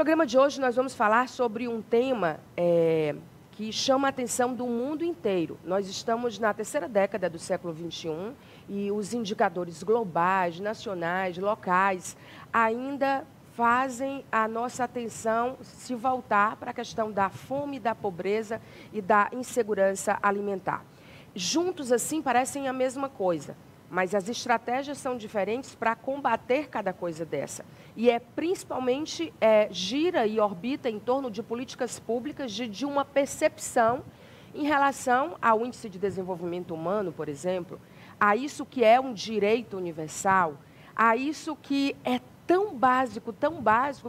programa de hoje nós vamos falar sobre um tema que chama a atenção do mundo inteiro. Nós estamos na terceira década do século XXI e os indicadores globais, nacionais, locais, ainda fazem a nossa atenção se voltar para a questão da fome, da pobreza e da insegurança alimentar. Juntos, assim, parecem a mesma coisa, mas as estratégias são diferentes para combater cada coisa dessa. E principalmente gira e orbita em torno de políticas públicas de uma percepção em relação ao Índice de Desenvolvimento Humano, por exemplo, a isso que é um direito universal, a isso que é tão básico,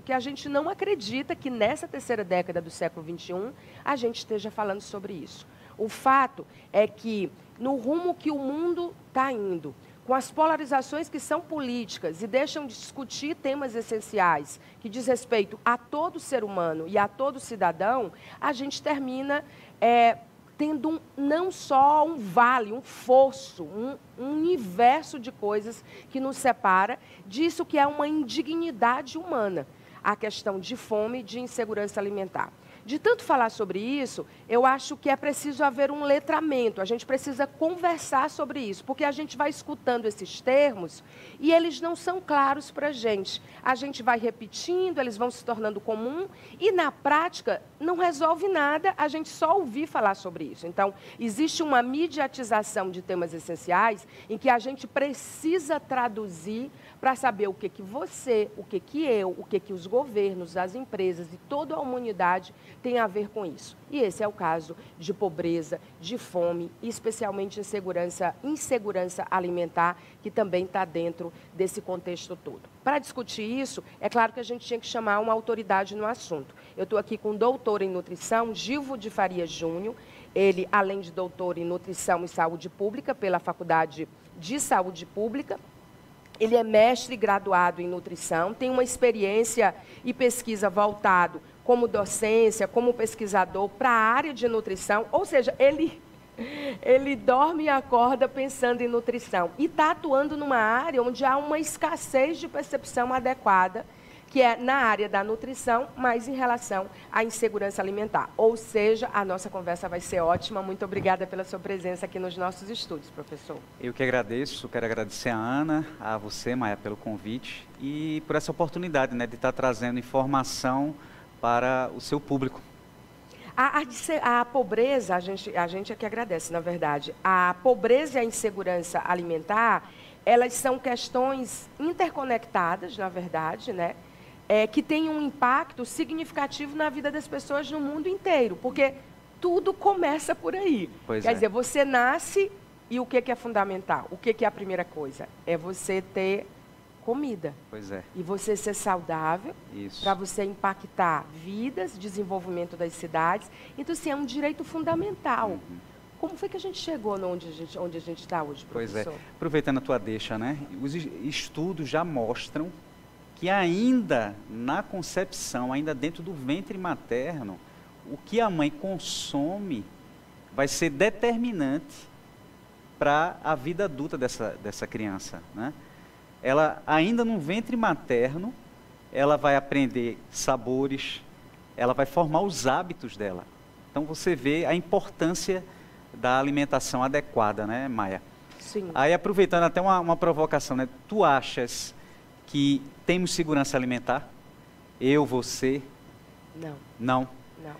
que a gente não acredita que nessa terceira década do século XXI a gente esteja falando sobre isso. O fato é que, no rumo que o mundo está indo, com as polarizações que são políticas e deixam de discutir temas essenciais que diz respeito a todo ser humano e a todo cidadão, a gente termina tendo não só um vale, um fosso, um universo de coisas que nos separa disso que é uma indignidade humana, a questão de fome e de insegurança alimentar. De tanto falar sobre isso, eu acho que é preciso haver um letramento, a gente precisa conversar sobre isso, porque a gente vai escutando esses termos e eles não são claros para a gente vai repetindo, eles vão se tornando comum e, na prática, não resolve nada a gente só ouvir falar sobre isso. Então, existe uma mediatização de temas essenciais em que a gente precisa traduzir para saber o que você, o que eu, o que os governos, as empresas e toda a humanidade tem a ver com isso. E esse é o caso de pobreza, de fome, e especialmente insegurança alimentar, que também está dentro desse contexto todo. Para discutir isso, é claro que a gente tinha que chamar uma autoridade no assunto. Eu estou aqui com o doutor em nutrição, Gilvo de Farias Júnior. Ele, além de doutor em nutrição e saúde pública pela Faculdade de Saúde Pública, ele é mestre e graduado em nutrição, tem uma experiência e pesquisa voltado como docência, como pesquisador para a área de nutrição, ou seja, ele dorme e acorda pensando em nutrição e está atuando numa área onde há uma escassez de percepção adequada, que é na área da nutrição, mas em relação à insegurança alimentar. Ou seja, a nossa conversa vai ser ótima. Muito obrigada pela sua presença aqui nos nossos estúdios, professor. Eu que agradeço, quero agradecer a Ana, a você, Maia, pelo convite e por essa oportunidade, né, de estar trazendo informação para o seu público. A pobreza, a gente é que agradece, na verdade. A pobreza e a insegurança alimentar, elas são questões interconectadas, na verdade, né? Que têm um impacto significativo na vida das pessoas no mundo inteiro, porque tudo começa por aí. Quer dizer, você nasce e o que é fundamental? O que é a primeira coisa? É você ter comida. Pois é. E você ser saudável, para você impactar vidas, desenvolvimento das cidades. Então, assim, é um direito fundamental. Uhum. Como foi que a gente chegou onde a gente está hoje, professor? Pois é. Aproveitando a tua deixa, né? Os estudos já mostram que ainda na concepção, ainda dentro do ventre materno, o que a mãe consome vai ser determinante para a vida adulta dessa criança, né? Ela, ainda no ventre materno, ela vai aprender sabores, ela vai formar os hábitos dela. Então, você vê a importância da alimentação adequada, né, Maia? Sim. Aí, aproveitando até uma provocação, né? Tu achas que temos segurança alimentar? Eu, você? Não. Não? Não.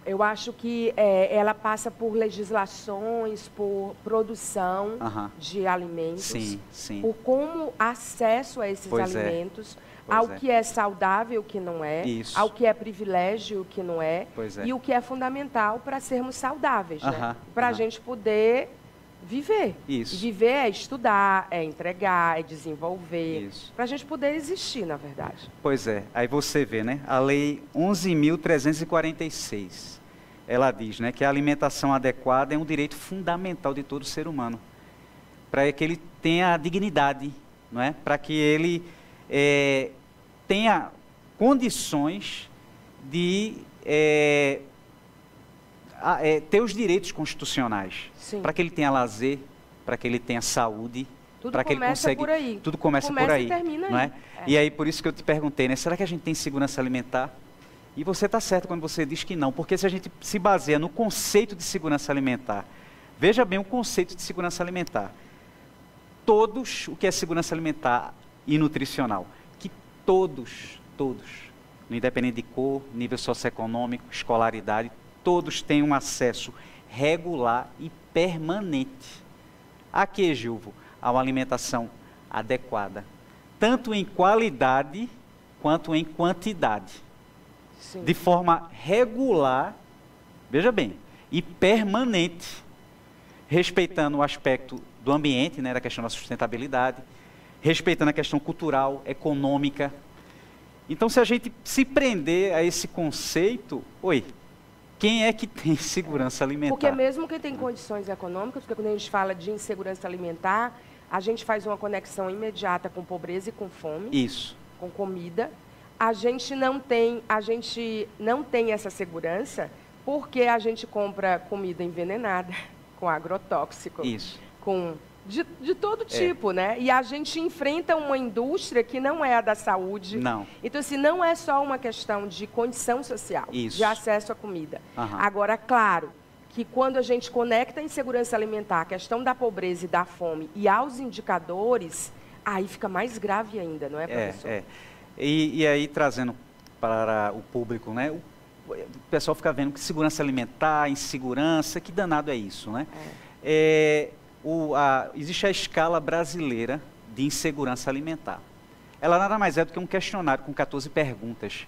Eu acho que ela passa por legislações, por produção de alimentos, sim. por como acesso a esses alimentos, ao que é saudável e o que não é, ao que é privilégio e o que não é, e o que é fundamental para sermos saudáveis, né? Para a gente poder viver. Isso. E viver é estudar, é entregar, é desenvolver, para a gente poder existir, na verdade. Pois é. Aí você vê, né? A Lei 11.346, ela diz, né, que a alimentação adequada é um direito fundamental de todo ser humano, para que ele tenha a dignidade, não é? Para que ele tenha condições de ter os direitos constitucionais, para que ele tenha lazer, para que ele tenha saúde, Tudo começa por aí. Tudo começa por aí, e termina não aí. E aí, por isso que eu te perguntei, né? Será que a gente tem segurança alimentar? E você está certo quando você diz que não, porque se a gente se baseia no conceito de segurança alimentar, veja bem o conceito de segurança alimentar. Todos, o que é segurança alimentar e nutricional? Que todos, independente de cor, nível socioeconômico, escolaridade, todos têm um acesso regular e permanente. A que, Gilvo? A uma alimentação adequada, tanto em qualidade quanto em quantidade. Sim. De forma regular, veja bem, e permanente, respeitando o aspecto do ambiente, né, da questão da sustentabilidade, respeitando a questão cultural, econômica. Então, se a gente se prender a esse conceito, quem é que tem segurança alimentar? Porque mesmo quem tem condições econômicas, porque quando a gente fala de insegurança alimentar, a gente faz uma conexão imediata com pobreza e com fome. Isso. Com comida. A gente não tem essa segurança porque a gente compra comida envenenada, com agrotóxico. Isso. De todo tipo, né? E a gente enfrenta uma indústria que não é a da saúde. Não. Então, assim, não é só uma questão de condição social, Isso. de acesso à comida. Aham. Agora, claro, que quando a gente conecta a insegurança alimentar, a questão da pobreza e da fome e aos indicadores, aí fica mais grave ainda, não é, professor? E aí, trazendo para o público, né? O pessoal fica vendo que segurança alimentar, insegurança, que danado é isso, né? Existe a escala brasileira de insegurança alimentar. Ela nada mais é do que um questionário com 14 perguntas,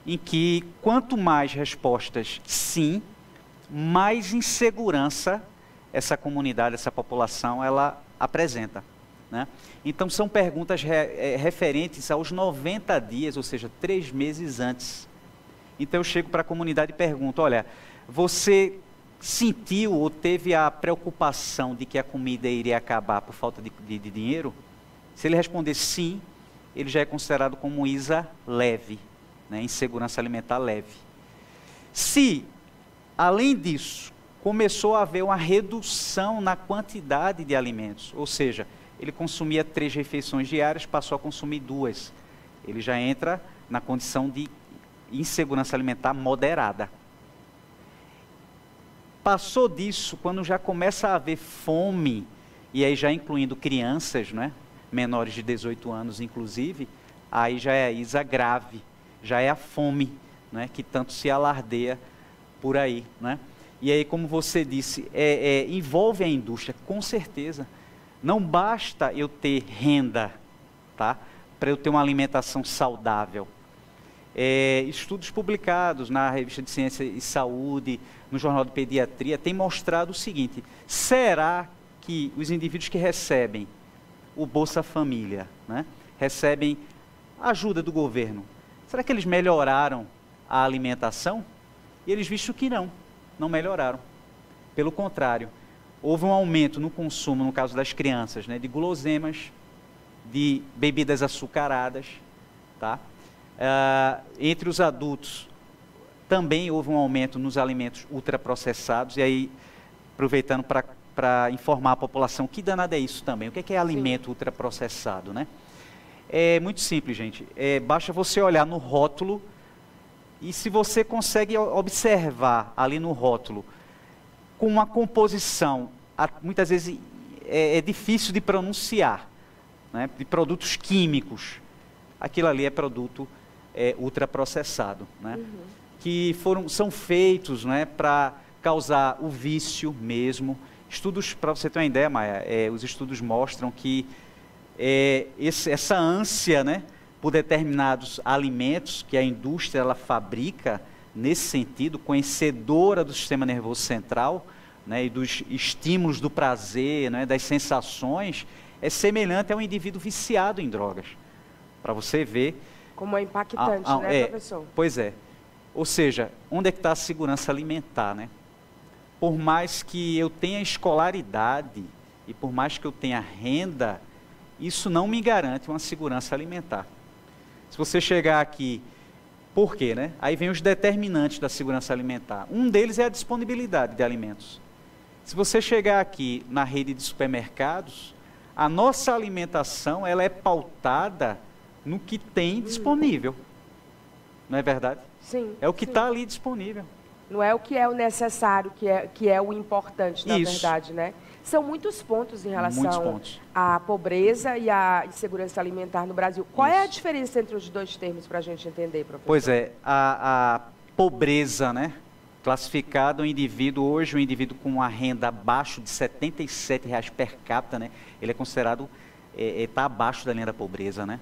em que quanto mais respostas sim, mais insegurança essa comunidade, essa população, ela apresenta, né? Então, são perguntas referentes aos 90 dias, ou seja, 3 meses antes. Então, eu chego para a comunidade e pergunto, olha, você sentiu ou teve a preocupação de que a comida iria acabar por falta de dinheiro? Se ele responder sim, ele já é considerado como ISA leve, né? Insegurança alimentar leve. Se, além disso, começou a haver uma redução na quantidade de alimentos, ou seja, ele consumia 3 refeições diárias, passou a consumir 2. Ele já entra na condição de insegurança alimentar moderada. Passou disso, quando já começa a haver fome, e aí já incluindo crianças, né, menores de 18 anos inclusive, aí já é a ISA grave, já é a fome, né, que tanto se alardeia por aí, né? E aí, como você disse, envolve a indústria, com certeza. Não basta eu ter renda, tá, para eu ter uma alimentação saudável. Estudos publicados na Revista de Ciência e Saúde, no Jornal de Pediatria, têm mostrado o seguinte: será que os indivíduos que recebem o Bolsa Família, né, recebem ajuda do governo, será que eles melhoraram a alimentação? E eles visto que não melhoraram. Pelo contrário, houve um aumento no consumo, no caso das crianças, né, de guloseimas, de bebidas açucaradas, tá? Entre os adultos, também houve um aumento nos alimentos ultraprocessados, e aí, aproveitando para informar a população, que danado é isso também? O que é alimento ultraprocessado, né? É muito simples, gente. Basta você olhar no rótulo, e se você consegue observar ali no rótulo, com uma composição, muitas vezes é difícil de pronunciar, né, de produtos químicos, aquilo ali é produto ultraprocessado, né, que são feitos, né, para causar o vício mesmo. Estudos, para você ter uma ideia, Maia, os estudos mostram que essa ânsia, né, por determinados alimentos que a indústria ela fabrica, nesse sentido, conhecedora do sistema nervoso central, né, e dos estímulos do prazer, né, das sensações, é semelhante a um indivíduo viciado em drogas. Para você ver... Como é impactante, né, professor? Pois é. Ou seja, onde é que está a segurança alimentar, né? Por mais que eu tenha escolaridade e por mais que eu tenha renda, isso não me garante uma segurança alimentar. Se você chegar aqui... Por quê, né? Aí vem os determinantes da segurança alimentar. Um deles é a disponibilidade de alimentos. Se você chegar aqui na rede de supermercados, A nossa alimentação, ela é pautada no que tem disponível. Não é verdade? Sim. É o que está ali disponível. Não é o que é o necessário, que é o importante, na verdade, né? São muitos pontos em relação à pobreza e à insegurança alimentar no Brasil. Qual é a diferença entre os dois termos para a gente entender, professor? Pois é, a pobreza, né? Classificado o indivíduo, hoje o indivíduo com uma renda abaixo de R$ 77,00 per capita, né? Ele é considerado, está abaixo da linha da pobreza, né?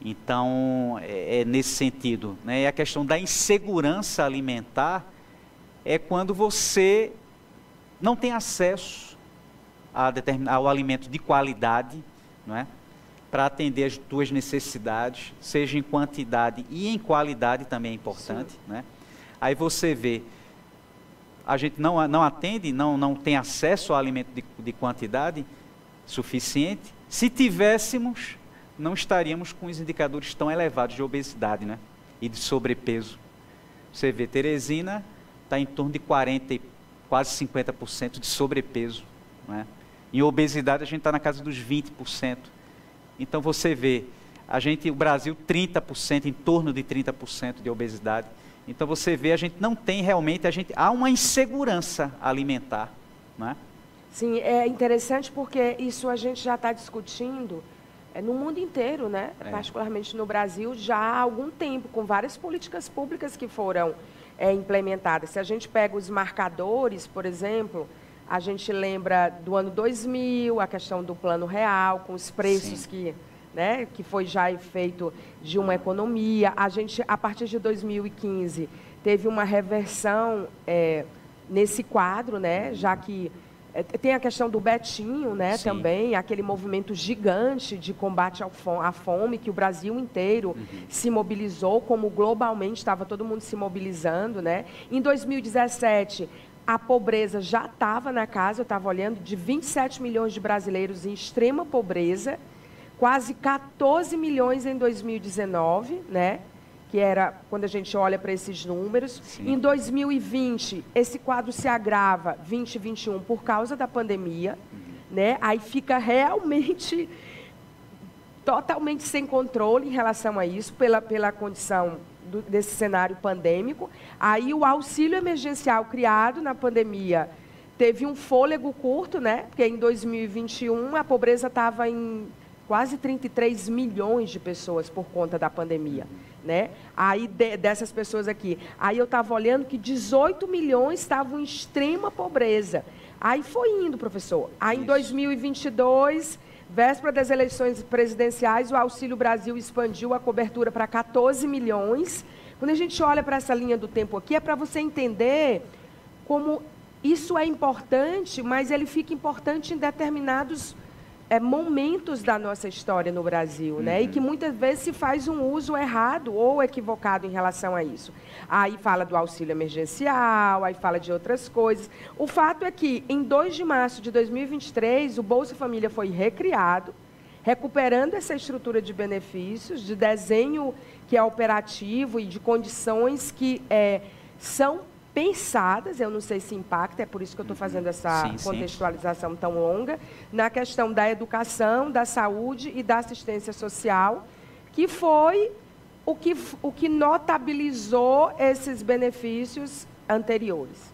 Então, é nesse sentido, né? E a questão da insegurança alimentar é quando você não tem acesso ao alimento de qualidade, não é? Para atender as tuas necessidades, seja em quantidade e em qualidade também é importante, né? Aí você vê, a gente não atende, não tem acesso ao alimento de quantidade suficiente. Se tivéssemos, não estaríamos com os indicadores tão elevados de obesidade, né? E de sobrepeso. Você vê, Teresina está em torno de 40%, quase 50% de sobrepeso, né? Em obesidade a gente está na casa dos 20%. Então você vê, o Brasil 30%, em torno de 30% de obesidade. Então você vê, a gente não tem realmente, há uma insegurança alimentar, né? Sim, é interessante porque isso a gente já está discutindo no mundo inteiro, né? Particularmente no Brasil, já há algum tempo, com várias políticas públicas que foram implementadas. Se a gente pega os marcadores, por exemplo, a gente lembra do ano 2000, a questão do Plano Real, com os preços que foi já feito de uma economia. A gente, a partir de 2015, teve uma reversão nesse quadro, né? Já que tem a questão do Betinho, né? Também, aquele movimento gigante de combate à fome, que o Brasil inteiro se mobilizou, como globalmente estava todo mundo se mobilizando, né? Em 2017, a pobreza já estava na casa, eu estava olhando, de 27 milhões de brasileiros em extrema pobreza, quase 14 milhões em 2019, né? Que era quando a gente olha para esses números. Em 2020, esse quadro se agrava, 2021, por causa da pandemia, né? Aí fica realmente, totalmente sem controle em relação a isso, pela condição desse cenário pandêmico. Aí o auxílio emergencial criado na pandemia teve um fôlego curto, né? Porque em 2021 a pobreza estava em quase 33 milhões de pessoas por conta da pandemia, né? Aí dessas pessoas aqui, aí eu estava olhando que 18 milhões estavam em extrema pobreza. Aí foi indo, professor. Aí em 2022, véspera das eleições presidenciais, o Auxílio Brasil expandiu a cobertura para 14 milhões. Quando a gente olha para essa linha do tempo aqui, é para você entender como isso é importante, mas ele fica importante em determinados momentos da nossa história no Brasil, né? E que muitas vezes se faz um uso errado ou equivocado em relação a isso. Aí fala do auxílio emergencial, aí fala de outras coisas. O fato é que, em 2 de março de 2023, o Bolsa Família foi recriado, recuperando essa estrutura de benefícios, de desenho que é operativo e de condições que são pensadas, eu não sei se impacta, é por isso que eu estou fazendo essa contextualização tão longa, na questão da educação, da saúde e da assistência social, que foi o que notabilizou esses benefícios anteriores.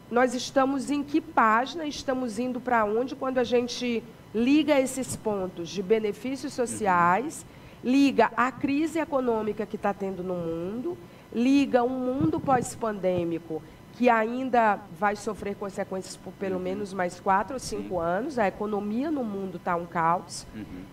Nós estamos em que página, estamos indo para onde quando a gente liga esses pontos de benefícios sociais, liga a crise econômica que está tendo no mundo, liga um mundo pós-pandêmico que ainda vai sofrer consequências por pelo menos mais 4 ou 5 anos. A economia no mundo está um caos.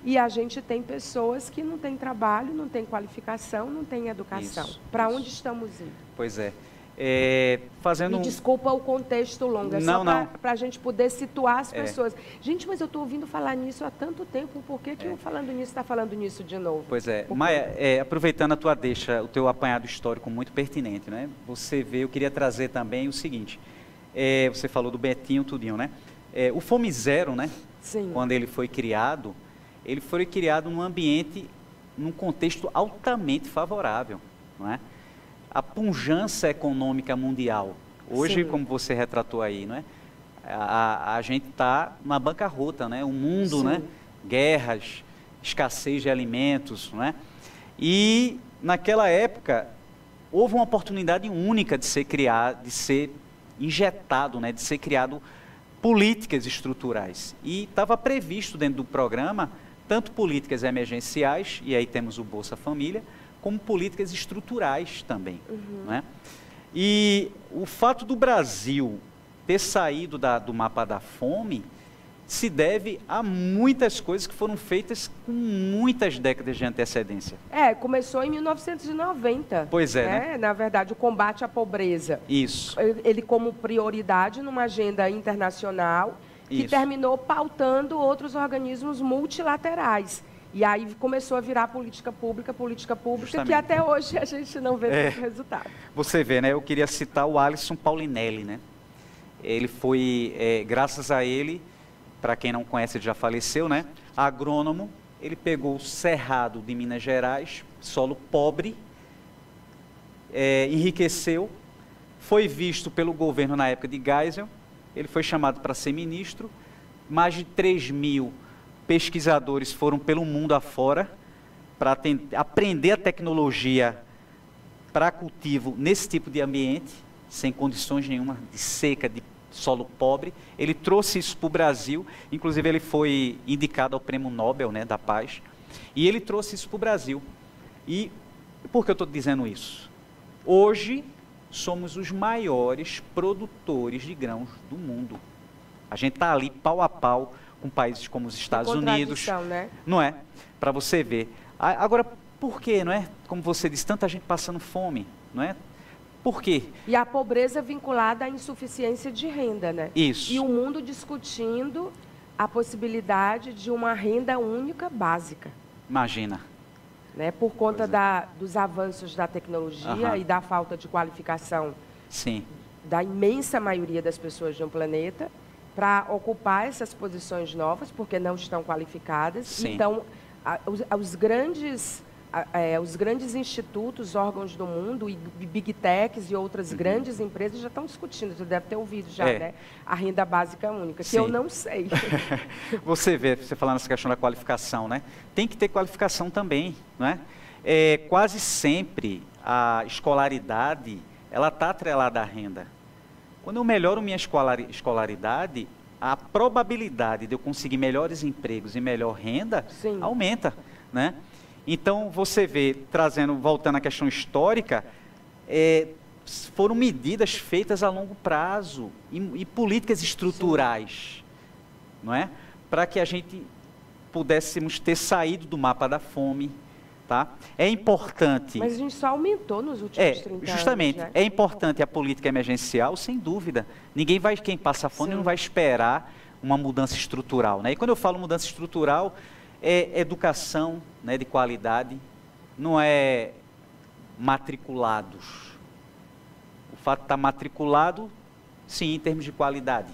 E a gente tem pessoas que não têm trabalho, não têm qualificação, não têm educação. Para onde estamos indo? Pois é. Me desculpa o contexto longo, só para a gente poder situar as pessoas. Gente, mas eu estou ouvindo falar nisso há tanto tempo, por que eu falando nisso está falando nisso de novo? Pois é. Maia, aproveitando a tua deixa, o teu apanhado histórico muito pertinente, né? Você vê, eu queria trazer também o seguinte, você falou do Betinho, tudinho, né? O Fome Zero, né? Sim. Quando ele foi criado num ambiente, num contexto altamente favorável, não é? A pujança econômica mundial. Hoje, como você retratou aí, não é? A gente está na bancarrota, né? O mundo, né? guerras, escassez de alimentos, não é? E naquela época houve uma oportunidade única de ser criado, de ser injetado, né, de ser criado políticas estruturais. E estava previsto dentro do programa tanto políticas emergenciais, e aí temos o Bolsa Família, como políticas estruturais também. Né? E o fato do Brasil ter saído do mapa da fome se deve a muitas coisas que foram feitas com muitas décadas de antecedência. Começou em 1990. Pois é, né? Na verdade, o combate à pobreza. Isso. Ele como prioridade numa agenda internacional que terminou pautando outros organismos multilaterais. E aí começou a virar política pública, justamente. Que até hoje a gente não vê esse resultado. Você vê, né? Eu queria citar o Alisson Paulinelli, né? Ele foi, graças a ele, para quem não conhece, ele já faleceu, né? Agrônomo, ele pegou o Cerrado de Minas Gerais, solo pobre, enriqueceu, foi visto pelo governo na época de Geisel, ele foi chamado para ser ministro, mais de 3.000 pesquisadores foram pelo mundo afora para aprender a tecnologia para cultivo nesse tipo de ambiente, sem condições nenhuma de seca, de solo pobre. Ele trouxe isso para o Brasil, inclusive ele foi indicado ao Prêmio Nobel, né, da Paz, e ele trouxe isso para o Brasil. E por que eu estou dizendo isso? Hoje somos os maiores produtores de grãos do mundo. A gente está ali pau a pau com países como os Estados Unidos, né? Não é? Para você ver. Agora, por que, não é? Como você disse, tanta gente passando fome, não é? Por quê? E a pobreza vinculada à insuficiência de renda, né? Isso. E o mundo discutindo a possibilidade de uma renda única básica. Imagina. Né? Por conta dos avanços da tecnologia e da falta de qualificação da imensa maioria das pessoas de um planeta para ocupar essas posições novas, porque não estão qualificadas. Sim. Então, os grandes institutos, órgãos do mundo, e Big Techs e outras grandes empresas já estão discutindo, você deve ter ouvido já, né? A renda básica única, que eu não sei. Você vê, você falando nessa questão da qualificação, né? Tem que ter qualificação também, não é? Quase sempre a escolaridade, ela está atrelada à renda. Quando eu melhoro minha escolaridade, a probabilidade de eu conseguir melhores empregos e melhor renda aumenta, né? Então, você vê, voltando à questão histórica, foram medidas feitas a longo prazo e políticas estruturais, não é? Para que a gente pudéssemos ter saído do mapa da fome, tá? É importante... Mas a gente só aumentou nos últimos 30 anos, justamente, né? É importante a política emergencial, sem dúvida. Quem passa fome não vai esperar uma mudança estrutural, né? E quando eu falo mudança estrutural, é educação, né, de qualidade, não é matriculados. O fato de estar matriculado, sim, em termos de qualidade.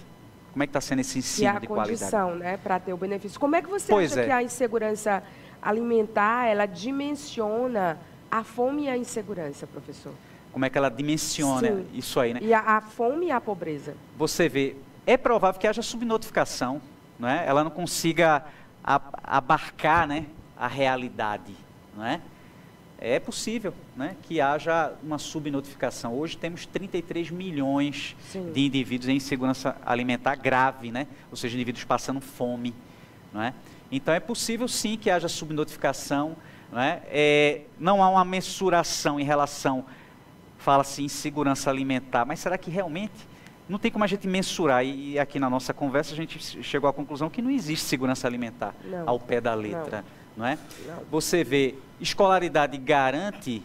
Como é que está sendo esse ensino de qualidade? E a condição, né, para ter o benefício. Como é que você acha que a insegurança alimentar, ela dimensiona a fome e a insegurança, professor? Como é que ela dimensiona isso aí, né? E a fome e a pobreza? Você vê, é provável que haja subnotificação, não é? Ela não consiga abarcar, né, a realidade, não é? É possível, né, que haja uma subnotificação. Hoje temos 33 milhões de indivíduos em insegurança alimentar grave, né? Ou seja, indivíduos passando fome, não é? Então é possível sim que haja subnotificação, não é? Não há uma mensuração em relação, fala-se em segurança alimentar, mas será que realmente não tem como a gente mensurar? E aqui na nossa conversa a gente chegou à conclusão que não existe segurança alimentar ao pé da letra, não é? Não. Você vê, escolaridade garante?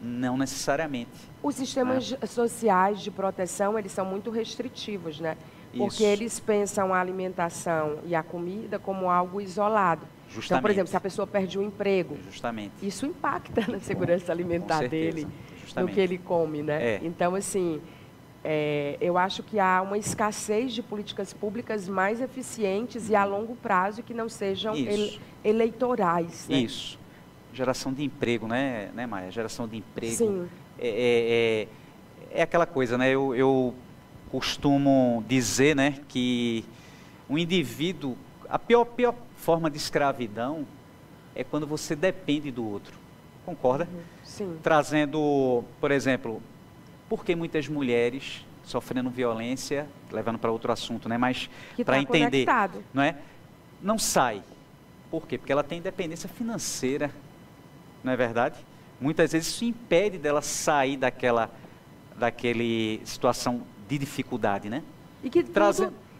Não necessariamente. Os sistemas sociais de proteção, eles são muito restritivos, né? Porque eles pensam a alimentação e a comida como algo isolado. Justamente. Então, por exemplo, se a pessoa perde o emprego, isso impacta na segurança alimentar dele, no que ele come, né? Então, assim... eu acho que há uma escassez de políticas públicas mais eficientes e a longo prazo que não sejam eleitorais. Né? Isso. Geração de emprego, né, Maia? Geração de emprego. Sim. É aquela coisa, né? Eu costumo dizer, né, que o indivíduo, a pior forma de escravidão é quando você depende do outro. Concorda? Sim. Trazendo, por exemplo, por que muitas mulheres sofrendo violência, levando para outro assunto, né? Mas para entender, conectado. não é? Não sai. Por quê? Porque ela tem independência financeira, não é verdade? Muitas vezes isso impede dela sair daquela situação de dificuldade, né?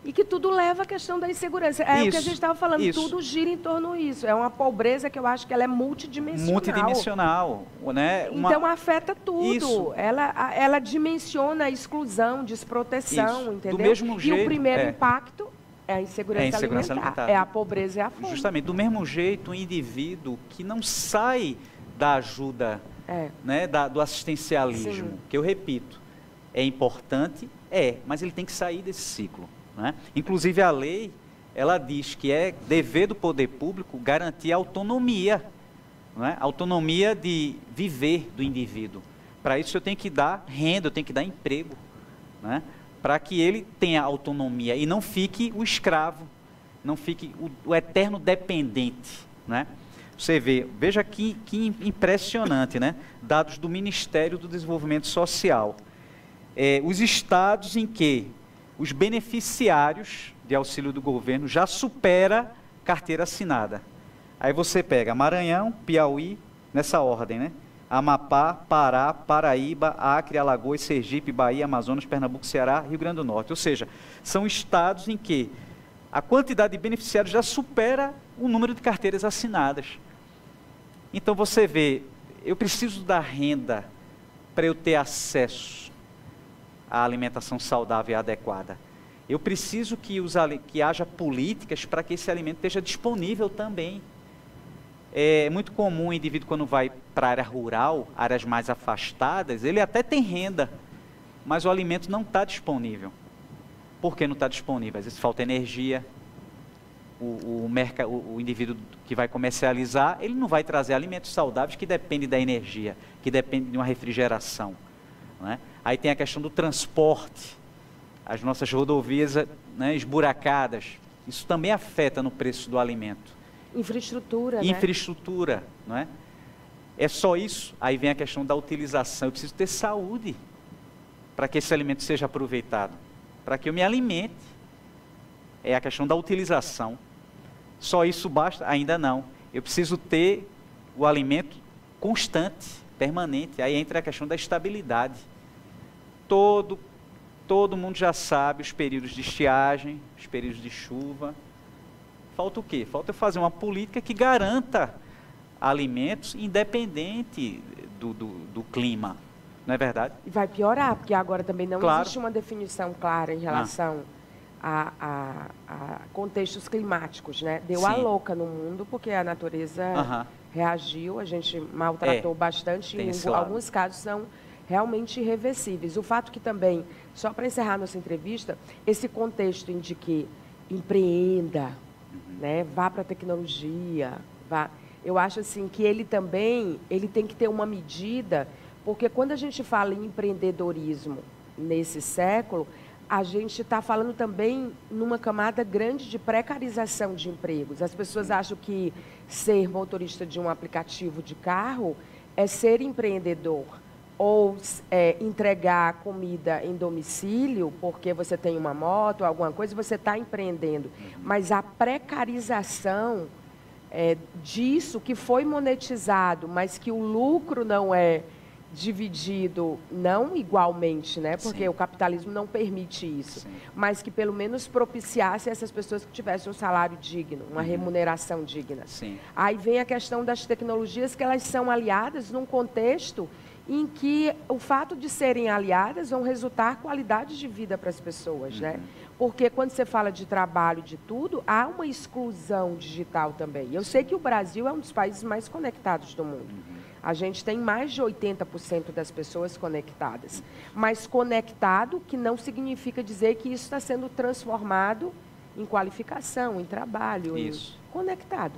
E que tudo leva à questão da insegurança. É o que a gente estava falando, tudo gira em torno disso. É uma pobreza que eu acho que ela é multidimensional. Multidimensional, né? Então afeta tudo. Isso. Ela dimensiona a exclusão, desproteção, isso. Entendeu? Do mesmo jeito, e o primeiro impacto é a insegurança alimentar. É a pobreza e a fome. Justamente, do mesmo jeito, o indivíduo que não sai da ajuda, né, do assistencialismo, que eu repito, é importante, mas ele tem que sair desse ciclo. Né? Inclusive a lei, ela diz que é dever do poder público garantir a autonomia, né? Autonomia de viver do indivíduo. Para isso eu tenho que dar renda, eu tenho que dar emprego, né? Para que ele tenha autonomia e não fique o escravo, não fique o eterno dependente. Né? Você veja que impressionante, né? Dados do Ministério do Desenvolvimento Social. Os estados em que os beneficiários de auxílio do governo já supera carteira assinada. Aí você pega Maranhão, Piauí, nessa ordem, né? Amapá, Pará, Paraíba, Acre, Alagoas, Sergipe, Bahia, Amazonas, Pernambuco, Ceará, Rio Grande do Norte. Ou seja, são estados em que a quantidade de beneficiários já supera o número de carteiras assinadas. Então você vê, eu preciso da renda para eu ter acesso à alimentação saudável e adequada. Eu preciso que haja políticas para que esse alimento esteja disponível também. É muito comum o indivíduo, quando vai para a área rural, áreas mais afastadas, ele até tem renda, mas o alimento não está disponível. Por que não está disponível? Às vezes falta energia. O indivíduo que vai comercializar, ele não vai trazer alimentos saudáveis que dependem da energia, que dependem de uma refrigeração. Né? Aí tem a questão do transporte, as nossas rodovias, né, esburacadas, isso também afeta no preço do alimento. Infraestrutura, Infraestrutura, não é? É só isso? Aí vem a questão da utilização. Eu preciso ter saúde para que esse alimento seja aproveitado, para que eu me alimente. É a questão da utilização. Só isso basta? Ainda não. Eu preciso ter o alimento constante, permanente. Aí entra a questão da estabilidade. Todo mundo já sabe os períodos de estiagem, os períodos de chuva. Falta o quê? Falta eu fazer uma política que garanta alimentos independente do clima. Não é verdade? E vai piorar, porque agora também não existe uma definição clara em relação a contextos climáticos, né? Deu a louca no mundo, porque a natureza reagiu, a gente maltratou bastante, e em alguns casos são realmente irreversíveis. O fato que também, só para encerrar nossa entrevista, esse contexto de que empreenda, né? Vá para a tecnologia, eu acho assim que ele tem que ter uma medida, porque quando a gente fala em empreendedorismo nesse século, a gente está falando também numa camada grande de precarização de empregos. As pessoas acham que ser motorista de um aplicativo de carro é ser empreendedor, ou entregar comida em domicílio, porque você tem uma moto, alguma coisa, você está empreendendo. Mas a precarização disso que foi monetizado, mas que o lucro não é dividido, não igualmente, né? Porque o capitalismo não permite isso, mas que pelo menos propiciasse essas pessoas que tivessem um salário digno, uma remuneração digna. Aí vem a questão das tecnologias, que elas são aliadas num contexto em que o fato de serem aliadas vão resultar qualidade de vida para as pessoas, né? Porque quando você fala de trabalho, de tudo, há uma exclusão digital também. Eu sei que o Brasil é um dos países mais conectados do mundo. A gente tem mais de 80% das pessoas conectadas. Mas conectado, que não significa dizer que isso está sendo transformado em qualificação, em trabalho. Conectado.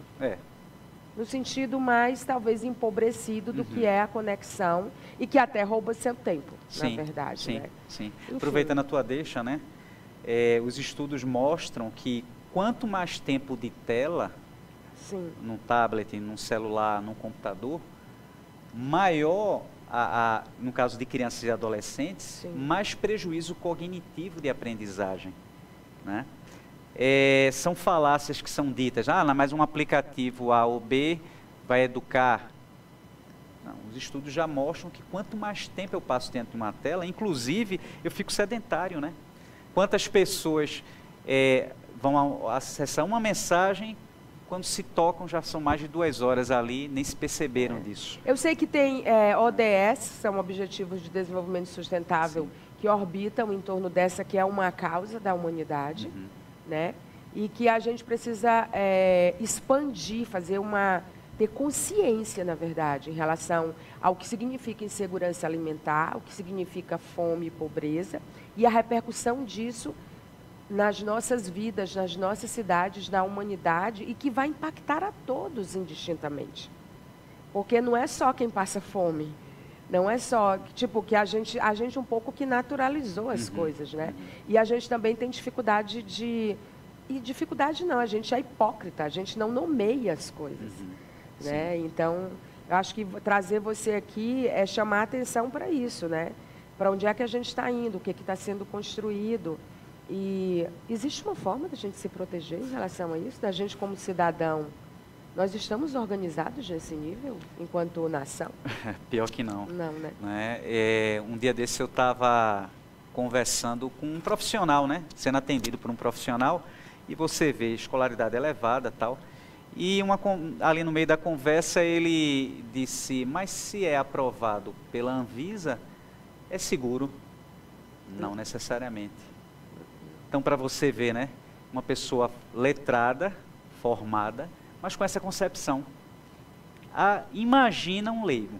No sentido mais, talvez, empobrecido do que é a conexão e que até rouba seu tempo, na verdade. Né? Aproveitando a tua deixa, né? Os estudos mostram que quanto mais tempo de tela Sim. num tablet, num celular, num computador, maior, no caso de crianças e adolescentes, Sim. mais prejuízo cognitivo de aprendizagem, né? São falácias que são ditas, mas um aplicativo A ou B vai educar. Não, os estudos já mostram que quanto mais tempo eu passo dentro de uma tela, inclusive eu fico sedentário, né? Quantas pessoas vão acessar uma mensagem, quando se tocam já são mais de 2 horas ali, nem se perceberam disso. Eu sei que tem ODS, são Objetivos de Desenvolvimento Sustentável, sim, que orbitam em torno dessa que é uma causa da humanidade, né? E que a gente precisa expandir, ter consciência, na verdade, em relação ao que significa insegurança alimentar, o que significa fome e pobreza, e a repercussão disso nas nossas vidas, nas nossas cidades, na humanidade, e que vai impactar a todos indistintamente. Porque não é só quem passa fome, não é só, tipo, que a gente um pouco que naturalizou as coisas, né? E a gente também tem dificuldade e dificuldade não, a gente é hipócrita, a gente não nomeia as coisas, né? Então, eu acho que trazer você aqui é chamar a atenção para isso, né? Para onde é que a gente está indo, o que está sendo construído. E existe uma forma da gente se proteger em relação a isso, da gente como cidadão. Nós estamos organizados nesse nível, enquanto nação? Pior que não. Não, né? Um dia desse eu estava conversando com um profissional, né? Sendo atendido por um profissional, e você vê escolaridade elevada e tal. E ali no meio da conversa ele disse, mas se é aprovado pela Anvisa, é seguro? Não necessariamente. Então, para você ver, né? Uma pessoa letrada, formada, mas com essa concepção. Imagina um leigo.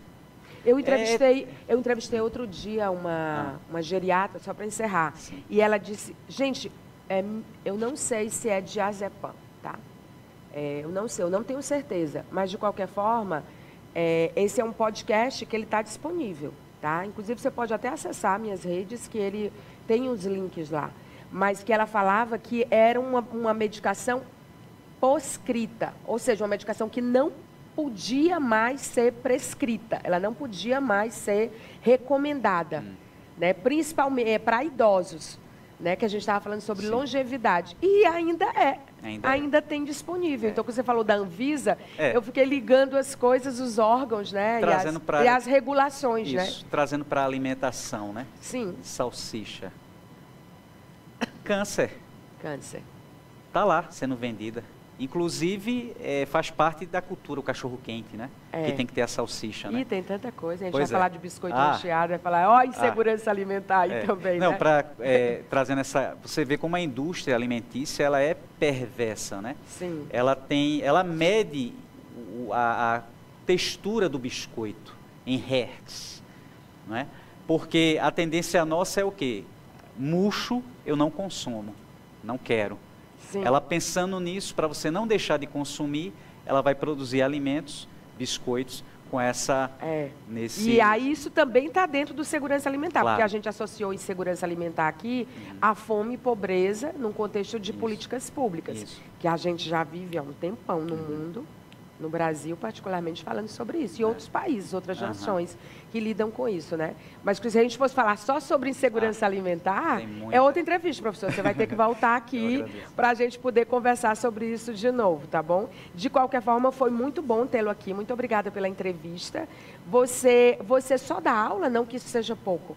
Eu entrevistei outro dia uma geriatra, só para encerrar, sim, e ela disse, gente, eu não sei se é diazepam, tá? Eu não sei, eu não tenho certeza, mas de qualquer forma, esse é um podcast que ele está disponível, tá? Inclusive você pode até acessar minhas redes, que ele tem os links lá, mas que ela falava que era uma medicação proscrita, ou seja, uma medicação que não podia mais ser prescrita, ela não podia mais ser recomendada, né? Principalmente para idosos, né? Que a gente estava falando sobre, sim, longevidade, e ainda tem disponível. Então, quando você falou da Anvisa, eu fiquei ligando as coisas, os órgãos, né? E as regulações, isso, né? Trazendo para a alimentação, né? Sim. Salsicha. Câncer. Câncer. Está lá sendo vendida. Inclusive, faz parte da cultura o cachorro-quente, né? Que tem que ter a salsicha, né? E tem tanta coisa. A gente vai falar de biscoito recheado, vai falar, insegurança alimentar aí também, não, né? Trazendo essa... Você vê como a indústria alimentícia, ela é perversa, né? Sim. Ela mede a textura do biscoito em hertz, não é? Porque a tendência nossa é o quê? Murcho, eu não consumo, não quero. Sim. Ela pensando nisso, para você não deixar de consumir, ela vai produzir alimentos, biscoitos, com essa... E aí isso também está dentro do segurança alimentar, claro, porque a gente associou insegurança alimentar aqui a fome e pobreza num contexto de políticas públicas, que a gente já vive há um tempão no mundo, no Brasil particularmente, falando sobre isso, e outros países, outras nações que lidam com isso, né? Mas se a gente fosse falar só sobre insegurança alimentar, é outra entrevista, professor. Você vai ter que voltar aqui para a gente poder conversar sobre isso de novo, tá bom? De qualquer forma, foi muito bom tê-lo aqui. Muito obrigada pela entrevista. Você só dá aula, não que isso seja pouco?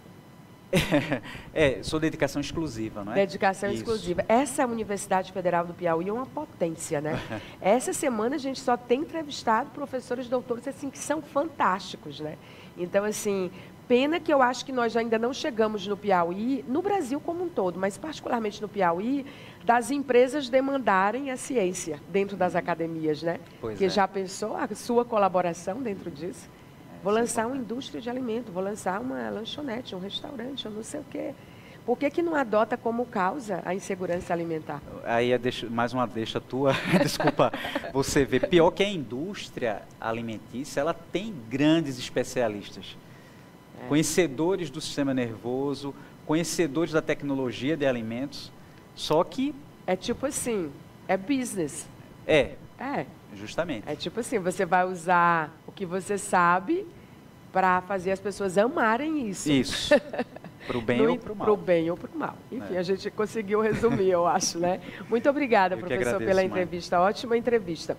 Sou dedicação exclusiva, não é? Dedicação exclusiva. Essa Universidade Federal do Piauí é uma potência, né? Essa semana a gente só tem entrevistado professores, doutores, assim, que são fantásticos, né? Então, assim, pena que eu acho que nós ainda não chegamos no Piauí, no Brasil como um todo, mas particularmente no Piauí, das empresas demandarem a ciência dentro das academias, né? Porque já pensou a sua colaboração dentro disso? Vou lançar uma indústria de alimento, vou lançar uma lanchonete, um restaurante, eu não sei o quê. Por que não adota como causa a insegurança alimentar? Aí mais uma deixa tua, desculpa, você vê. Pior que a indústria alimentícia, ela tem grandes especialistas. Conhecedores do sistema nervoso, conhecedores da tecnologia de alimentos, só que... É tipo assim, é business. É, É. justamente. É tipo assim, você vai usar o que você sabe para fazer as pessoas amarem isso. Isso. Para o bem ou para o mal. Para o bem ou para o mal. Enfim, a gente conseguiu resumir, eu acho, né? Muito obrigada, professor, pela entrevista. Ótima entrevista.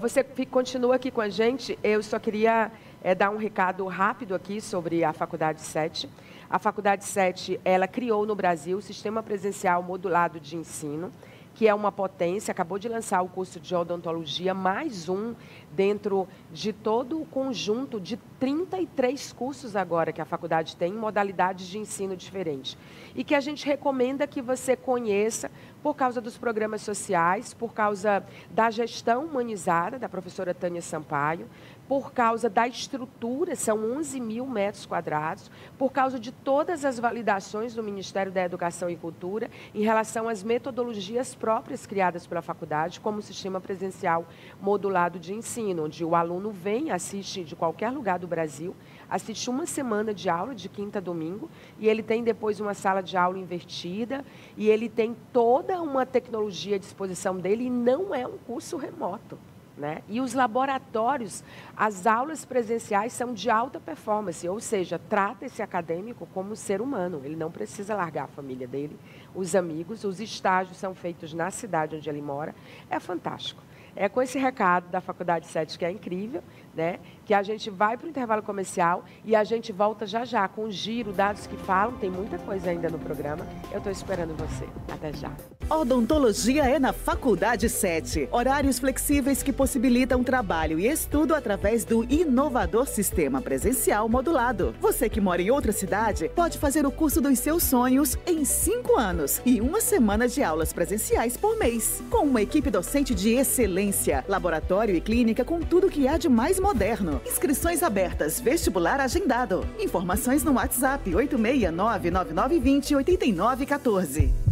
Você continua aqui com a gente. Eu só queria dar um recado rápido aqui sobre a Faculdade 7. A Faculdade 7, ela criou no Brasil o Sistema Presencial Modulado de Ensino, que é uma potência, acabou de lançar o curso de odontologia, mais um dentro de todo o conjunto de 33 cursos agora que a faculdade tem, em modalidades de ensino diferentes. E que a gente recomenda que você conheça por causa dos programas sociais, por causa da gestão humanizada da professora Tânia Sampaio, por causa da estrutura, são 11 mil metros quadrados, por causa de todas as validações do Ministério da Educação e Cultura em relação às metodologias próprias criadas pela faculdade, como o sistema presencial modulado de ensino, onde o aluno vem, assiste de qualquer lugar do Brasil, assiste uma semana de aula, de quinta a domingo, e ele tem depois uma sala de aula invertida, e ele tem toda uma tecnologia à disposição dele, e não é um curso remoto. Né? E os laboratórios, as aulas presenciais são de alta performance, ou seja, trata esse acadêmico como ser humano, ele não precisa largar a família dele, os amigos, os estágios são feitos na cidade onde ele mora, é fantástico. É com esse recado da Faculdade 7, que é incrível, né, que a gente vai para o intervalo comercial e a gente volta já já com o giro, dados que falam, tem muita coisa ainda no programa. Eu estou esperando você. Até já. Odontologia é na Faculdade 7. Horários flexíveis que possibilitam trabalho e estudo através do inovador sistema presencial modulado. Você que mora em outra cidade pode fazer o curso dos seus sonhos em 5 anos e 1 semana de aulas presenciais por mês. Com uma equipe docente de excelência, laboratório e clínica com tudo que há de mais moderno. Inscrições abertas, vestibular agendado. Informações no WhatsApp 869-9920-8914.